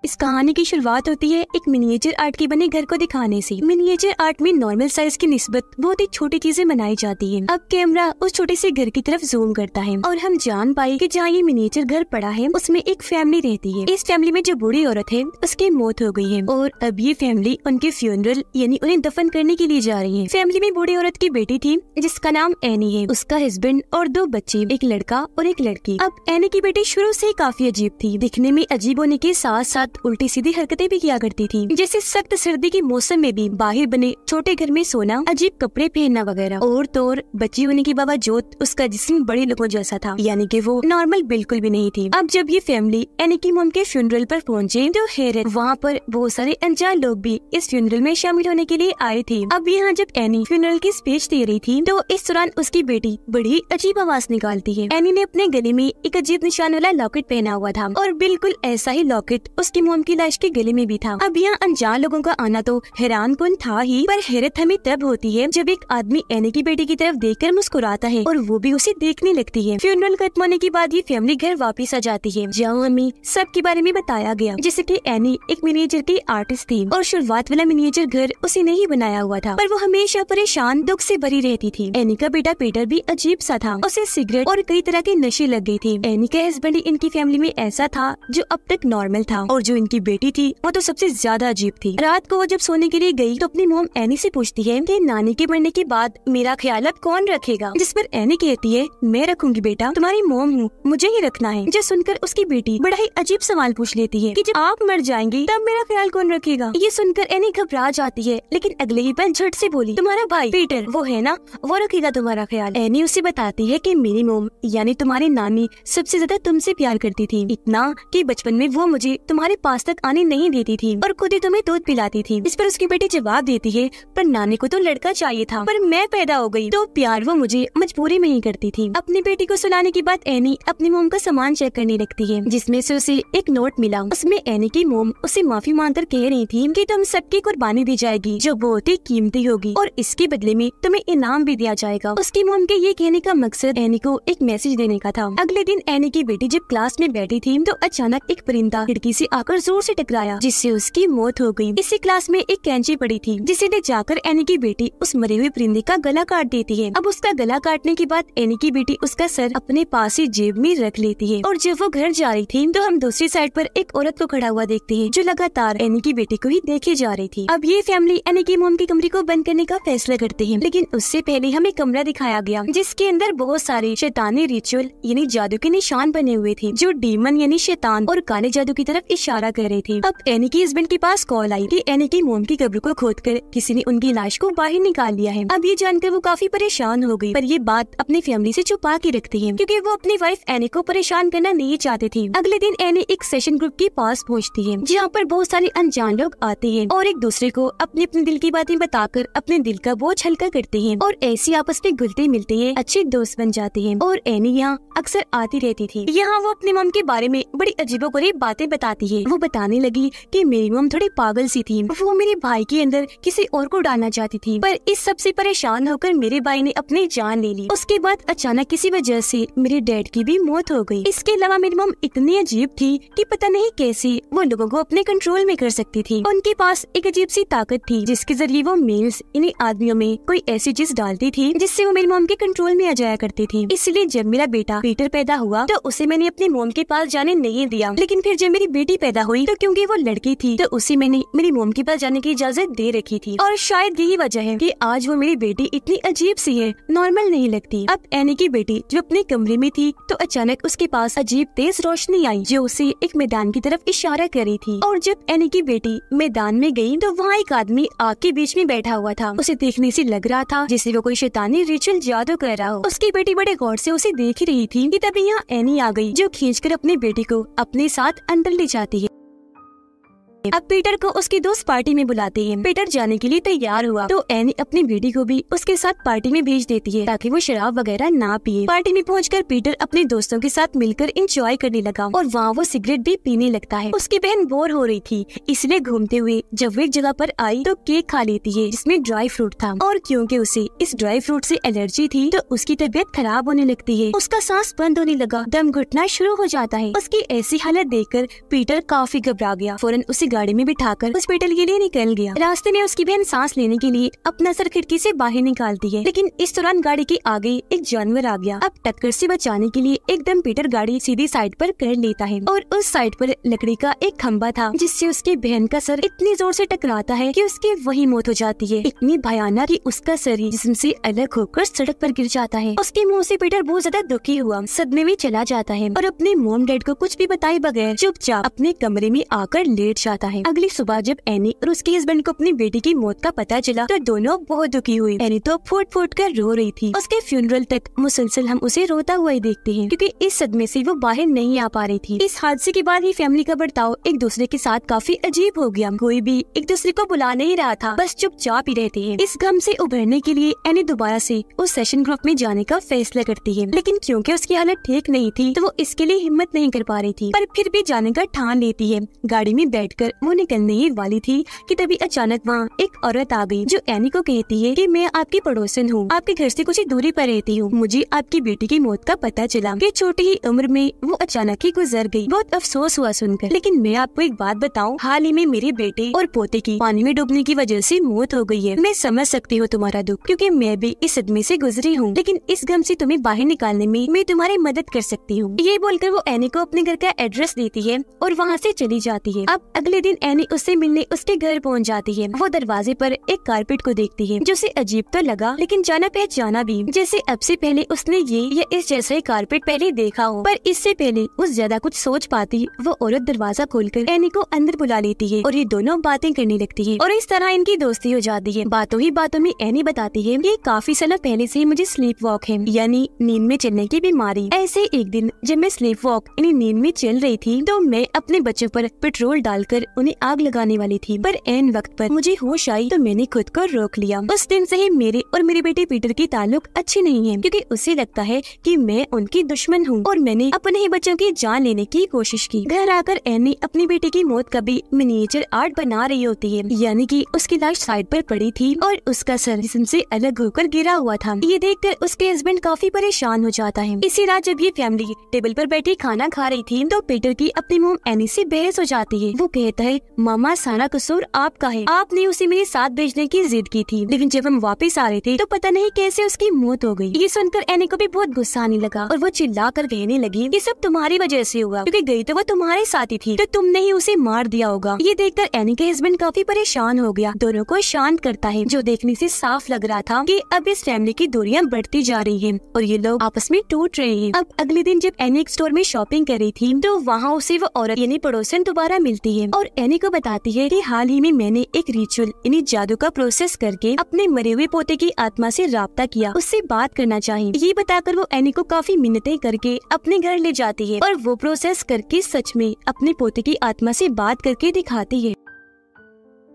इस कहानी की शुरुआत होती है एक मिनिएचर आर्ट के बने घर को दिखाने से। मिनिएचर आर्ट में नॉर्मल साइज की निस्बत बहुत ही छोटी चीजें बनाई जाती है। अब कैमरा उस छोटे से घर की तरफ जूम करता है और हम जान पाए कि जहाँ ये मिनिएचर घर पड़ा है उसमें एक फैमिली रहती है। इस फैमिली में जो बूढ़ी औरत है उसकी मौत हो गई है और अब ये फैमिली उनके फ्यूनरल यानी उन्हें दफन करने के लिए जा रही है। फैमिली में बूढ़ी औरत की बेटी थी जिसका नाम एनी है, उसका हस्बैंड और 2 बच्चे, एक लड़का और एक लड़की। अब एनी की बेटी शुरू से ही काफी अजीब थी। दिखने में अजीब होने के साथ साथ उल्टी सीधी हरकतें भी किया करती थी, जैसे सख्त सर्दी के मौसम में भी बाहर बने छोटे घर में सोना, अजीब कपड़े पहनना वगैरह। और तो और बच्ची होने के बावजूद उसका जिस्म बड़े लोगों जैसा था, यानी कि वो नॉर्मल बिल्कुल भी नहीं थी। अब जब ये फैमिली एनी की मॉम के फ्यूनरल पर पहुंचे तो हैरत, वहाँ पर बहुत सारे अनजान लोग भी इस फ्यूनरल में शामिल होने के लिए आए थे। अब यहाँ जब एनी फ्यूनरल की स्पीच दे रही थी तो इस दौरान उसकी बेटी बड़ी अजीब आवाज निकालती है। एनी ने अपने गले में एक अजीब निशान वाला लॉकेट पहना हुआ था और बिल्कुल ऐसा ही लॉकेट उसकी मॉम की लाश के गले में भी था। अब यहाँ अनजान लोगों का आना तो हैरान कुन था ही, पर हैरत हमें तब होती है जब एक आदमी एनी की बेटी की तरफ देखकर मुस्कुराता है और वो भी उसे देखने लगती है। फ्यूनरल खत्म होने के बाद ये फैमिली घर वापस आ जाती है, जहाँ हमें सब के बारे में बताया गया, जैसे कि एनी एक मिनिएचर की आर्टिस्ट थी और शुरुआत वाला मिनिएचर घर उसे नहीं बनाया हुआ था, पर वो हमेशा परेशान दुख से भरी रहती थी। एनी का बेटा पीटर भी अजीब सा था, उसे सिगरेट और कई तरह के नशे लग गई थी। एनी का हस्बैंड इनकी फैमिली में ऐसा था जो अब तक नॉर्मल था, और जो इनकी बेटी थी वो तो सबसे ज्यादा अजीब थी। रात को वो जब सोने के लिए गई तो अपनी मॉम एनी से पूछती है कि नानी के मरने के बाद मेरा ख्याल अब कौन रखेगा, जिस पर एनी कहती है मैं रखूंगी बेटा, तुम्हारी मॉम हूँ, मुझे ही रखना है। जो सुनकर उसकी बेटी बड़ा ही अजीब सवाल पूछ लेती है कि जब आप मर जाएंगी तब मेरा ख्याल कौन रखेगा। ये सुनकर एनी घबरा जाती है, लेकिन अगले ही पल झट से बोली तुम्हारा भाई पीटर वो है ना, वो रखेगा तुम्हारा ख्याल। एनी उसे बताती है कि मेरी मॉम यानी तुम्हारी नानी सबसे ज्यादा तुमसे प्यार करती थी, इतना कि बचपन में वो मुझे तुम्हारे पास तक आने नहीं देती थी और खुद ही तुम्हें दूध पिलाती थी। इस पर उसकी बेटी जवाब देती है पर नानी को तो लड़का चाहिए था, पर मैं पैदा हो गई तो प्यार वो मुझे मजबूरी में ही करती थी। अपनी बेटी को सुलाने के बाद एनी अपनी मोम का सामान चेक करने लगती है, जिसमें से उसे एक नोट मिला। उसमें एनी की मोम उसे माफी मांगकर कह रही थी कि तुम सबकी कुर्बानी दी जाएगी जो बहुत ही कीमती होगी और इसके बदले में तुम्हें इनाम भी दिया जाएगा। उसकी मोम के ये कहने का मकसद एनी को एक मैसेज देने का था। अगले दिन एनी की बेटी जब क्लास में बैठी थी तो अचानक एक परिंदा खिड़की से आकर जोर से टकराया, जिससे उसकी मौत हो गई। इसी क्लास में एक कैंची पड़ी थी, जिसे ले जाकर एनी की बेटी उस मरे हुए परिंदे का गला काट देती है। अब उसका गला काटने के बाद एनी की बेटी उसका सर अपने पास ही जेब में रख लेती है और जब वो घर जा रही थी तो हम दूसरी साइड पर एक औरत को खड़ा हुआ देखते हैं जो लगातार एनी की बेटी को ही देखे जा रही थी। अब ये फैमिली एनी की मोम के कमरे को बंद करने का फैसला करते हैं, लेकिन उससे पहले हमें कमरा दिखाया गया जिसके अंदर बहुत सारे शैतानी रिचुअल यानी जादू के निशान बने हुए थे, जो डीमन यानी शैतान और काले जादू की तरफ इशारा कर रहे थे। अब एनी के हस्बैंड के पास कॉल आई कि एनी की मोम की कब्र को खोदकर किसी ने उनकी लाश को बाहर निकाल लिया है। अब ये जानकर वो काफी परेशान हो गई, पर ये बात अपनी फैमिली से छुपा के रखती है क्योंकि वो अपनी वाइफ एनी को परेशान करना नहीं चाहते थे। अगले दिन एनी एक सेशन ग्रुप के पास पहुंचती है, जहाँ पर बहुत सारे अनजान लोग आते हैं और एक दूसरे को अपने अपने दिल की बातें बताकर अपने दिल का बोझ हल्का करते हैं और ऐसी आपस में घुलते मिलते हैं, अच्छे दोस्त बन जाते हैं। और एनी यहाँ अक्सर आती रहती थी। यहाँ वो अपनी मम के बारे में बड़ी अजीबोगरीब बातें बताती है। वो बताने लगी कि मेरी मम थोड़ी पागल सी थी, वो मेरे भाई के अंदर किसी और को डालना चाहती थी, पर इस सब से परेशान होकर मेरे भाई ने अपनी जान ले ली। उसके बाद अचानक किसी वजह से मेरे डैड की भी मौत हो गई। इसके अलावा मेरी मम इतनी अजीब थी कि पता नहीं कैसे वो लोगों को अपने कंट्रोल में कर सकती थी। उनके पास एक अजीब सी ताकत थी जिसके जरिए वो मेल्स यानी आदमियों में कोई ऐसी चीज डालती थी जिससे वो मेरी मम के कंट्रोल में आ जाया करती थी। इसलिए जब मेरा बेटा पीटर पैदा हुआ तो उसे मैंने अपनी मॉम के पास जाने नहीं दिया, लेकिन फिर जब मेरी बेटी पैदा हुई तो क्योंकि वो लड़की थी तो उसे मैंने मेरी मॉम के पास जाने की इजाजत दे रखी थी। और शायद यही वजह है कि आज वो मेरी बेटी इतनी अजीब सी है, नॉर्मल नहीं लगती। अब एनी की बेटी जो अपने कमरे में थी तो अचानक उसके पास अजीब तेज रोशनी आई जो उसे एक मैदान की तरफ इशारा कर रही थी। और जब एनी की बेटी मैदान में गई तो वहाँ एक आदमी आग के बीच में बैठा हुआ था। उसे देखने से लग रहा था जैसे वो कोई शैतानी रिचुअल जादू कर रहा हो। उसकी बेटी बड़े गौर से उसे देख रही थी कि तभी यहाँ एनी आ गई जो खींचकर अपनी बेटी को अपने साथ अंदर ले जाती है। अब पीटर को उसकी दोस्त पार्टी में बुलाते हैं। पीटर जाने के लिए तैयार हुआ तो एनी अपनी बेटी को भी उसके साथ पार्टी में भेज देती है ताकि वो शराब वगैरह ना पिए। पार्टी में पहुंचकर पीटर अपने दोस्तों के साथ मिलकर एंजॉय करने लगा और वहाँ वो सिगरेट भी पीने लगता है। उसकी बहन बोर हो रही थी, इसलिए घूमते हुए जब वो एक जगह पर आई तो केक खा लेती है जिसमें ड्राई फ्रूट था, और क्योंकि उसे इस ड्राई फ्रूट से एलर्जी थी तो उसकी तबीयत खराब होने लगती है। उसका सांस बंद होने लगा, दम घुटना शुरू हो जाता है। उसकी ऐसी हालत देखकर पीटर काफी घबरा गया, फौरन उसे गाड़ी में बिठाकर हॉस्पिटल के लिए निकल गया। रास्ते में उसकी बहन सांस लेने के लिए अपना सर खिड़की से बाहर निकालती है, लेकिन इस दौरान गाड़ी के आगे एक जानवर आ गया। अब टक्कर से बचाने के लिए एकदम पीटर गाड़ी सीधी साइड पर कर लेता है और उस साइड पर लकड़ी का एक खंबा था जिससे उसकी बहन का सर इतनी जोर से टकराता है कि उसकी वही मौत हो जाती है। इतनी भयानक कि उसका सर ही जिस्म से अलग होकर सड़क पर गिर जाता है। उसके मुंह से पीटर बहुत ज्यादा दुखी हुआ, सदमे में चला जाता है और अपने मॉम डैड को कुछ भी बताए बगैर चुपचाप अपने कमरे में आकर लेट जाता है। अगली सुबह जब एनी और उसके हस्बैंड को अपनी बेटी की मौत का पता चला तो दोनों बहुत दुखी हुए। एनी तो फूट फूट कर रो रही थी। उसके फ्यूनरल तक मुसलसल हम उसे रोता हुआ ही देखते हैं क्योंकि इस सदमे से वो बाहर नहीं आ पा रही थी। इस हादसे के बाद ही फैमिली का बर्ताव एक दूसरे के साथ काफी अजीब हो गया। कोई भी एक दूसरे को बुला नहीं रहा था, बस चुपचाप ही रहते हैं। इस गम से उभरने के लिए एनी दोबारा से उस सेशन ग्रुप में जाने का फैसला करती है, लेकिन क्योंकि उसकी हालत ठीक नहीं थी तो वो इसके लिए हिम्मत नहीं कर पा रही थी, पर फिर भी जाने का ठान लेती है। गाड़ी में बैठकर वो निकलने ही वाली थी कि तभी अचानक वहाँ एक औरत आ गई जो एनी को कहती है कि मैं आपकी पड़ोसन हूँ, आपके घर से कुछ ही दूरी पर रहती हूँ। मुझे आपकी बेटी की मौत का पता चला कि छोटी ही उम्र में वो अचानक ही गुजर गई। बहुत अफसोस हुआ सुनकर, लेकिन मैं आपको एक बात बताऊं, हाल ही में मेरे बेटे और पोते की पानी में डूबने की वजह से मौत हो गई है। मैं समझ सकती हूँ तुम्हारा दुख, क्योंकि मैं भी इस सदमे से गुजरी हूँ, लेकिन इस गम से तुम्हें बाहर निकालने में मैं तुम्हारी मदद कर सकती हूँ। ये बोलकर वो एनी को अपने घर का एड्रेस देती है और वहाँ से चली जाती है। अब अगले दिन एनी उससे मिलने उसके घर पहुँच जाती है। वो दरवाजे पर एक कारपेट को देखती है जो उसे अजीब तो लगा, लेकिन जाना पहचाना भी, जैसे अब से पहले उसने ये या इस जैसा ही कारपेट पहले देखा हो। पर इससे पहले उस ज्यादा कुछ सोच पाती वो औरत दरवाजा खोलकर एनी को अंदर बुला लेती है और ये दोनों बातें करने लगती है और इस तरह इनकी दोस्ती हो जाती है। बातों ही बातों में एनी बताती है कि काफी सालों पहले से मुझे स्लीप वॉक है, यानी नींद में चलने की बीमारी। ऐसे एक दिन जब मैं स्लीप वॉक यानी नींद में चल रही थी तो मैं अपने बच्चों पर पेट्रोल डालकर उन्हें आग लगाने वाली थी, पर एन वक्त पर मुझे होश आई तो मैंने खुद को रोक लिया। उस दिन से ही मेरे और मेरे बेटे पीटर की ताल्लुक अच्छे नहीं है, क्योंकि उसे लगता है कि मैं उनकी दुश्मन हूँ और मैंने अपने ही बच्चों की जान लेने की कोशिश की। घर आकर एनी अपनी बेटी की मौत का भी मिनिएचर आर्ट बना रही होती है, यानी कि उसकी लाश साइड पर पड़ी थी और उसका सर जिस्म से अलग होकर गिरा हुआ था। ये देखकर उसके हस्बैंड काफी परेशान हो जाता है। इसी रात जब ये फैमिली टेबल पर बैठी खाना खा रही थी तो पीटर की अपनी मॉम एनी से बहस हो जाती है। वो कहता है, मामा सारा कसूर आपका है, आपने उसे मेरे साथ भेजने की जिद की थी, लेकिन जब हम वापस आ रहे थे तो पता नहीं कैसे उसकी मौत हो गई। ये सुनकर एनी को भी बहुत गुस्सा आने लगा और वो चिल्ला कर कहने लगी, ये सब तुम्हारी वजह से हुआ, क्योंकि गई तो वो तुम्हारे साथ ही थी, तो तुमने ही उसे मार दिया होगा। ये देखकर एनी के हस्बैंड काफी परेशान हो गया, दोनों को शांत करता है, जो देखने से साफ लग रहा था कि अब इस फैमिली की दूरियां बढ़ती जा रही हैं और ये लोग आपस में टूट रहे हैं। अब अगले दिन जब एनी एक स्टोर में शॉपिंग कर रही थी तो वहाँ उसे वो औरत यानी पड़ोसन दोबारा मिलती है और एनी को बताती है कि हाल ही में मैंने एक रिचुअल यानी जादू का प्रोसेस करके अपने मरे हुए पोते की आत्मा से राब्ता किया, उससे बात करना चाहिए। ये बताकर वो एनी को काफी मिन्नतें करके अपने घर ले जाती है और वो प्रोसेस करके सच में अपने पोते की आत्मा से बात करके दिखाती है।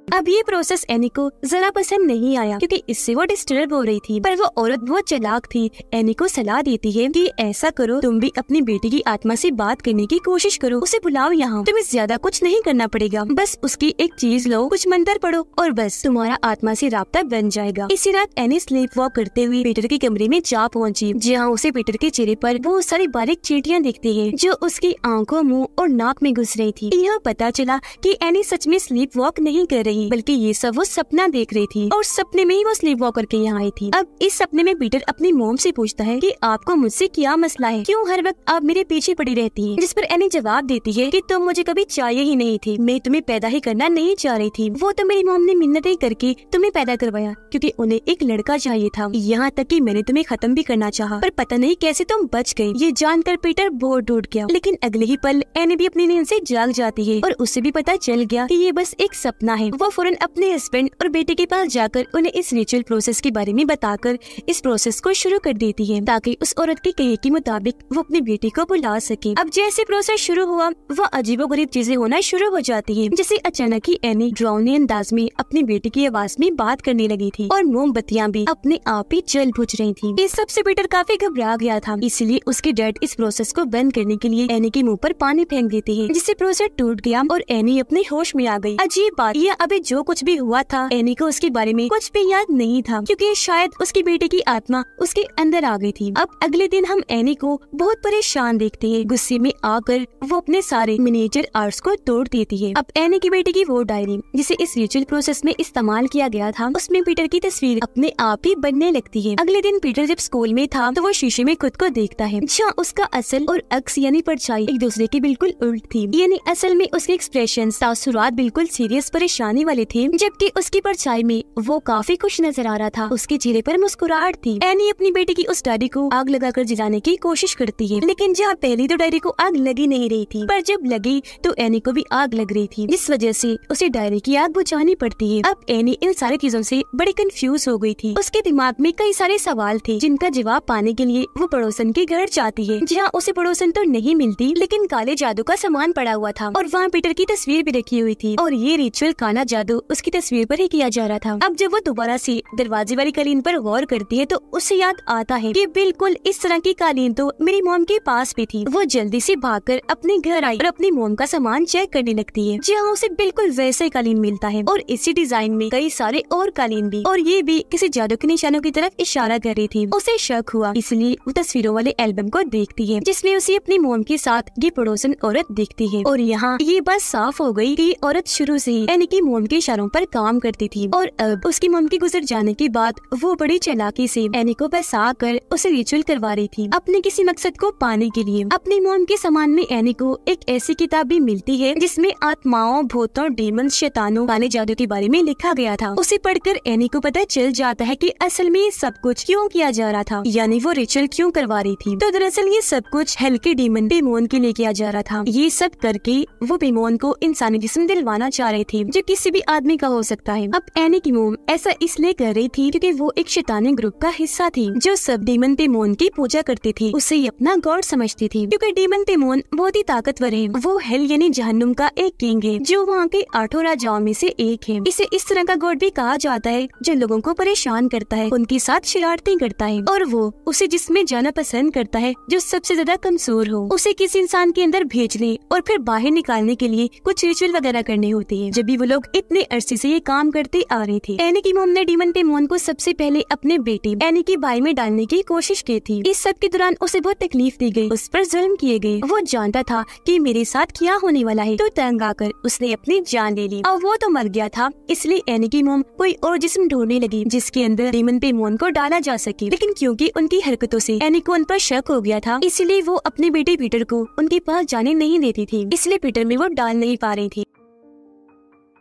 अब ये प्रोसेस एनी को जरा पसंद नहीं आया, क्योंकि इससे वो डिस्टर्ब हो रही थी, पर वो औरत बहुत चालाक थी। एनी को सलाह देती है कि ऐसा करो, तुम भी अपनी बेटी की आत्मा से बात करने की कोशिश करो, उसे बुलाओ यहाँ, तुम्हें ज्यादा कुछ नहीं करना पड़ेगा, बस उसकी एक चीज लो, कुछ मंत्र पढ़ो और बस तुम्हारा आत्मा से राब्ता बन जाएगा। इसी रात एनी स्लीप वॉक करते हुए पीटर के कमरे में जा पहुँची, जहाँ उसे पीटर के चेहरे पर बहुत सारी बारीक चींटियां दिखती है जो उसकी आंखों, मुँह और नाक में घुस रही थी। यहाँ पता चला कि एनी सच में स्लीप वॉक नहीं कर रही, बल्कि ये सब वो सपना देख रही थी और सपने में ही वो स्लीप वॉक करके यहाँ आई थी। अब इस सपने में पीटर अपनी मॉम से पूछता है कि आपको मुझसे क्या मसला है, क्यों हर वक्त आप मेरे पीछे पड़ी रहती हैं? जिस पर एनी जवाब देती है कि तुम मुझे कभी चाहिए ही नहीं थी, मैं तुम्हें पैदा ही करना नहीं चाह रही थी, वो तो मेरी मॉम ने मिन्नतें करके तुम्हें पैदा करवाया, क्योंकि उन्हें एक लड़का चाहिए था। यहाँ तक कि मैंने तुम्हें खत्म भी करना चाहा, पर पता नहीं कैसे तुम बच गई। ये जानकर पीटर बहुत टूट गया, लेकिन अगले ही पल एनी भी अपनी नींद से जाग जाती है और उसे भी पता चल गया कि ये बस एक सपना है। वो वो फौरन अपने हस्बैंड और बेटे के पास जाकर उन्हें इस रिचुअल प्रोसेस के बारे में बताकर इस प्रोसेस को शुरू कर देती है ताकि उस औरत के कहे के मुताबिक वो अपने बेटे को बुला सके। अब जैसे प्रोसेस शुरू हुआ वह अजीबोगरीब चीजें होना शुरू हो जाती है, जैसे अचानक ही एनी ड्राउनी अंदाज में अपने बेटे की आवाज में बात करने लगी थी और मोमबत्तियां भी अपने आप ही जल बुझ रही थी। इस सबसे पीटर काफी घबरा गया था, इसलिए उसके डैड इस प्रोसेस को बंद करने के लिए एनी के मुंह पर पानी फेंक देते हैं, जिससे प्रोसेस टूट गया और एनी अपने होश में आ गई। अजीब बात यह अभी जो कुछ भी हुआ था एनी को उसके बारे में कुछ भी याद नहीं था, क्योंकि शायद उसके बेटे की आत्मा उसके अंदर आ गई थी। अब अगले दिन हम एनी को बहुत परेशान देखते हैं। गुस्से में आकर वो अपने सारे मिनिएचर आर्ट्स को तोड़ देती है। अब एनी की बेटे की वो डायरी जिसे इस रिचुअल प्रोसेस में इस्तेमाल किया गया था, उसमें पीटर की तस्वीर अपने आप ही बनने लगती है। अगले दिन पीटर जब स्कूल में था तो वो शीशे में खुद को देखता है, जहाँ उसका असल और अक्स यानी परछाई एक दूसरे के बिल्कुल उल्ट थी। यानी असल में उसके एक्सप्रेशन तासुरात बिल्कुल सीरियस परेशानी वाले थे, जबकि उसकी परछाई में वो काफी खुश नजर आ रहा था। उसके चेहरे पर मुस्कुराहट थी। एनी अपनी बेटी की उस डायरी को आग लगाकर जलाने की कोशिश करती है, लेकिन जहाँ पहली तो डायरी को आग लगी नहीं रही थी, पर जब लगी तो एनी को भी आग लग रही थी, जिस वजह से उसे डायरी की आग बुझानी पड़ती है। अब एनी इन सारी चीजों से बड़ी कंफ्यूज हो गई थी। उसके दिमाग में कई सारे सवाल थे, जिनका जवाब पाने के लिए वो पड़ोसन के घर जाती है, जहाँ उसे पड़ोसन तो नहीं मिलती, लेकिन काले जादू का सामान पड़ा हुआ था और वहाँ पीटर की तस्वीर भी रखी हुई थी और ये रिचुअल काला जादू उसकी तस्वीर पर ही किया जा रहा था। अब जब वो दोबारा से दरवाजे वाली कालीन पर गौर करती है तो उसे याद आता है कि बिल्कुल इस तरह की कालीन तो मेरी मॉम के पास भी थी। वो जल्दी से भागकर अपने घर आई और अपनी मॉम का सामान चेक करने लगती है, जहाँ उसे बिल्कुल वैसा ही कालीन मिलता है और इसी डिजाइन में कई सारे और कालीन भी, और ये भी किसी जादू के निशानों की तरफ इशारा कर रही थी। उसे शक हुआ, इसलिए वो तस्वीरों वाले एल्बम को देखती है, जिसमें उसे अपनी मॉम के साथ ये पड़ोसन औरत दिखती है। और यहाँ ये बात साफ हो गई कि औरत शुरू से ही एनी की मॉम के इशारों पर काम करती थी और अब उसकी मॉम के गुजर जाने के बाद वो बड़ी चालाकी से एनी को बसा कर उसे रिचुअल करवा रही थी अपने किसी मकसद को पाने के लिए। अपनी मॉम के सामान में एनी को एक ऐसी किताब भी मिलती है जिसमें आत्माओं, भूतों, डीमंस, शैतानों, काले जादू के बारे में लिखा गया था। उसे पढ़कर एनी को पता चल जाता है कि असल में ये सब कुछ क्यों किया जा रहा था, यानी वो रिचुअल क्यों करवा रही थी। तो दरअसल ये सब कुछ हल्के डीमन पेमोन के लिए किया जा रहा था। ये सब करके वो पेमोन को इंसानी जिस्म दिलवाना चाह रहे थे, जो किसी भी आदमी का हो सकता है। अब एनी की मॉम ऐसा इसलिए कर रही थी क्योंकि वो एक शैतानी ग्रुप का हिस्सा थी, जो सब डीमन पेमोन की पूजा करती थी। उसे ही अपना गॉड समझती थी, क्योंकि डीमन पेमोन बहुत ही ताकतवर है। वो हेल यानी जहन्नुम का एक किंग है, जो वहाँ के 8 राजाओं में से एक है। इसे इस तरह का गॉड भी कहा जाता है जो लोगों को परेशान करता है, उनके साथ शरारतें करता है, और वो उसे जिसमें जाना पसंद करता है जो सबसे ज्यादा कमजोर हो, उसे किसी इंसान के अंदर भेजने और फिर बाहर निकालने के लिए कुछ रिचुअल वगैरह करने होते हैं। जब भी वो लोग इतने अरसे से ये काम करते आ रहे थे। एनी की मॉम ने डीमन पेमोन को सबसे पहले अपने बेटे एनी की बाई में डालने की कोशिश की थी। इस सब के दौरान उसे बहुत तकलीफ दी गई, उस पर जुल्म किए गए। वो जानता था कि मेरे साथ क्या होने वाला है, तो तंग आकर उसने अपनी जान ले ली। और वो तो मर गया था, इसलिए एनी की मॉम कोई और जिस्म ढूंढने लगी जिसके अंदर डीमन पेमोन को डाला जा सके। लेकिन क्योंकि उनकी हरकतों से एनी को उन पर शक हो गया था, इसलिए वो अपने बेटे पीटर को उनके पास जाने नहीं देती थी, इसलिए पीटर में वो डाल नहीं पा रही थी।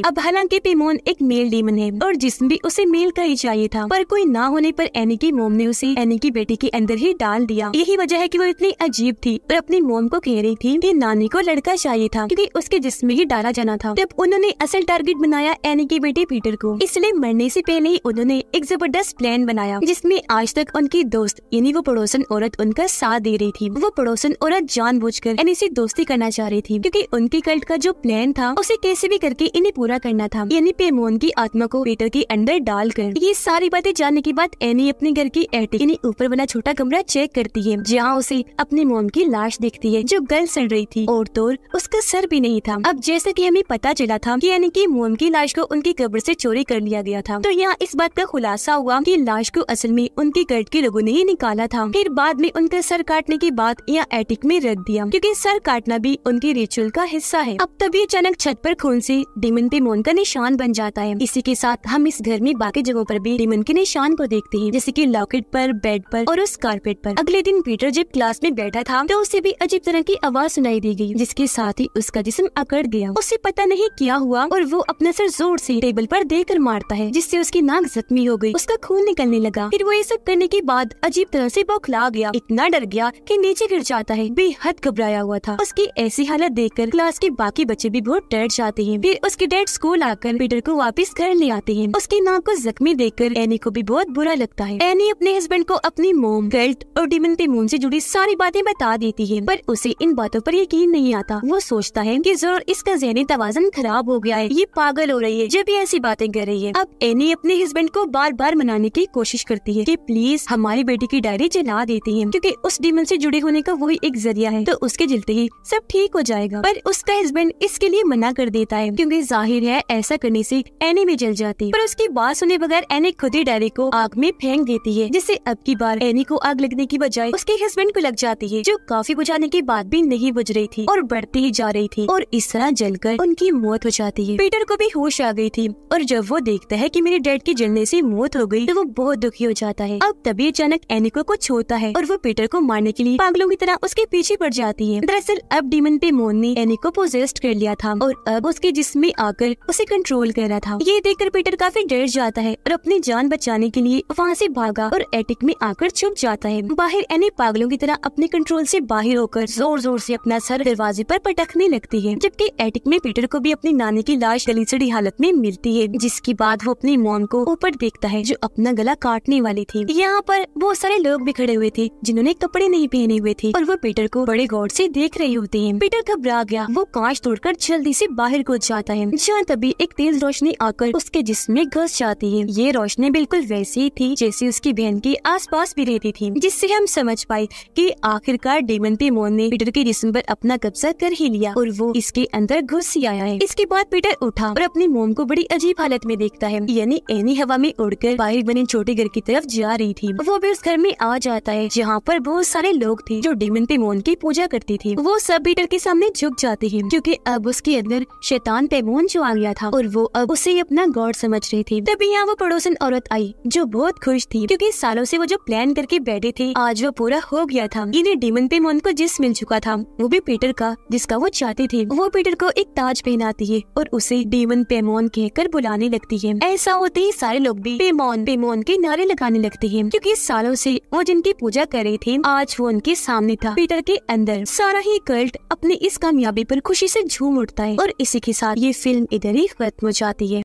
अब हालांकि पेमोन एक मेल डीमन है और जिस्म भी उसे मेल का ही चाहिए था, पर कोई ना होने पर एनी की मॉम ने उसे एनी की बेटी के अंदर ही डाल दिया। यही वजह है कि वो इतनी अजीब थी और अपनी मॉम को कह रही थी कि नानी को लड़का चाहिए था, क्योंकि उसके जिस्म में ही डाला जाना था। तब उन्होंने असल टारगेट बनाया एनी के बेटे पीटर को, इसलिए मरने से पहले ही उन्होंने एक जबरदस्त प्लान बनाया, जिसमें आज तक उनकी दोस्त यानी वो पड़ोसन औरत उनका साथ दे रही थी। वो पड़ोसन औरत जानबूझकर एनी से दोस्ती करना चाह रही थी, क्योंकि उनके कल्ट का जो प्लान था उसे कैसे भी करके इन्हें पूरा करना था, यानी पेमोन की आत्मा को पीटर के अंदर डालकर। ये सारी बातें जानने के बाद एनी अपने घर की एटिक यानी ऊपर बना छोटा कमरा चेक करती है, जहाँ उसे अपनी मॉम की लाश दिखती है जो गल सड़ रही थी और तो उसका सर भी नहीं था। अब जैसा कि हमें पता चला था कि एनी की मॉम की लाश को उनकी कब्र से चोरी कर लिया गया था, तो यहाँ इस बात का खुलासा हुआ कि लाश को असल में उनके कल्ट के लोगों ने ही निकाला था। फिर बाद में उनका सर काटने के बाद यहाँ एटिक में रख दिया, क्योंकि सर काटना भी उनके रिचुअल का हिस्सा है। अब तभी अचानक छत पर खून से डीमन पेमोन का निशान बन जाता है। इसी के साथ हम इस घर में बाकी जगहों पर भी डीमन के निशान को देखते हैं, जैसे कि लॉकेट पर, बेड पर और उस कारपेट पर। अगले दिन पीटर जब क्लास में बैठा था तो उसे भी अजीब तरह की आवाज सुनाई दी गई, जिसके साथ ही उसका जिस्म अकड़ गया। उसे पता नहीं क्या हुआ और वो अपना सर जोर से टेबल पर देकर मारता है, जिससे उसकी नाक जख्मी हो गई, उसका खून निकलने लगा। फिर वो ये सब करने के बाद अजीब तरह से बौखला गया, इतना डर गया कि नीचे गिर जाता है। बेहद घबराया हुआ था। उसकी ऐसी हालत देखकर क्लास के बाकी बच्चे भी बहुत डर जाते हैं। फिर उसके डैड स्कूल आकर पीटर को वापस घर ले आते हैं। उसकी नाक को जख्मी देखकर एनी को भी बहुत बुरा लगता है। एनी अपने हस्बैंड को अपनी मोम, कल्ट और डीमन पेमोन से जुड़ी सारी बातें बता देती है, पर उसे इन बातों पर यकीन नहीं आता। वो सोचता है कि जरूर इसका ज़हनी तवाज़ुन खराब हो गया है, ये पागल हो रही है जब ये ऐसी बातें कर रही है। अब एनी अपने हस्बैंड को बार बार मनाने की कोशिश करती है कि प्लीज हमारी बेटी की डायरी जला देती है, क्योंकि उस डीमन से जुड़े होने का वही एक जरिया है, तो उसके जलते ही सब ठीक हो जाएगा। पर उसका हस्बैंड इसके लिए मना कर देता है, क्योंकि जाहिर है ऐसा करने से एनी भी जल जाती। पर उसकी बात सुने बगैर एनी खुद ही डायरी को आग में फेंक देती है, जिससे अब की बार एनी को आग लगने की बजाय उसके हस्बैंड को लग जाती है, जो काफी बुझाने के बाद भी नहीं बुझ रही थी और बढ़ती ही जा रही थी, और इस तरह जलकर उनकी मौत हो जाती है। पीटर को भी होश आ गई थी, और जब वो देखता है कि मेरे डैड की जलने से मौत हो गई, तो वो बहुत दुखी हो जाता है। अब तभी अचानक एनी को कुछ होता है और वो पीटर को मारने के लिए पागलों की तरह उसके पीछे पड़ जाती है। दरअसल अब डीमन पेमोन ने एनी को पोजेस्ड कर लिया था और अब उसके जिस्म में आकर उसे कंट्रोल कर रहा था। ये देखकर पीटर काफी डर जाता है और अपनी जान बचाने के लिए वहाँ से भागा और एटिक में आकर छुप जाता है। बाहर एनी पागलों की तरह अपने कंट्रोल से बाहर होकर जोर जोर से अपना सर दरवाजे पर पटकने लगती है, जबकि एटिक में पीटर को भी अपनी नानी की लाश गली सड़ी हालत में मिलती है, जिसके बाद वो अपनी मॉम को ऊपर देखता है जो अपना गला काटने वाली थी। यहाँ पर बहुत सारे लोग भी खड़े हुए थे जिन्होंने कपड़े नहीं पहने हुए थे और वो पीटर को बड़े गौर से देख रहे होते हैं। पीटर घबरा गया, वो कांच तोड़कर जल्दी से बाहर कूद जाता है, जहाँ तभी एक तेज रोशनी आकर उसके जिस्म में घुस जाती है। ये रोशनी बिल्कुल वैसी ही थी जैसी उसकी बहन के आसपास भी रहती थी, जिससे हम समझ पाए कि आखिरकार डीमन पेमोन ने पीटर के जिस्म पर अपना कब्जा कर ही लिया और वो इसके अंदर घुस ही आया है। इसके बाद पीटर उठा और अपनी मोम को बड़ी अजीब हालत में देखता है, यानी एनी हवा में उड़कर बाहर बने छोटे घर की तरफ जा रही थी। वो भी उस घर में आ जाता है जहाँ पर बहुत सारे लोग थे जो डीमन पेमोन की पूजा करती थी। वो सब पीटर के सामने झुक जाते हैं, क्योंकि अब उसके अंदर शैतान पेमोन जो आ गया था और वो अब उसे अपना गॉड समझ रही थी। तभी यहाँ वो पड़ोसन औरत आई जो बहुत खुश थी, क्योंकि सालों से वो जो प्लान करके बैठे थे आज वो पूरा हो गया था। इन्हें डीमन पेमोन को जिस मिल चुका था वो भी पीटर का, जिसका वो चाहती थी। वो पीटर को एक ताज पहनाती है और उसे डीमन पेमोन कहकर बुलाने लगती है। ऐसा होते ही सारे लोग भी पेमोन पेमोन के नारे लगाने लगते हैं, क्योंकि सालों से वो जिनकी पूजा कर रहे थे आज वो उनके सामने था। पीटर के अंदर सारा ही कल्ट अपनी इस कामयाबी पर खुशी से झूम उठता है और इसी के साथ ये फिल्म इधर ही खत्म हो जाती है।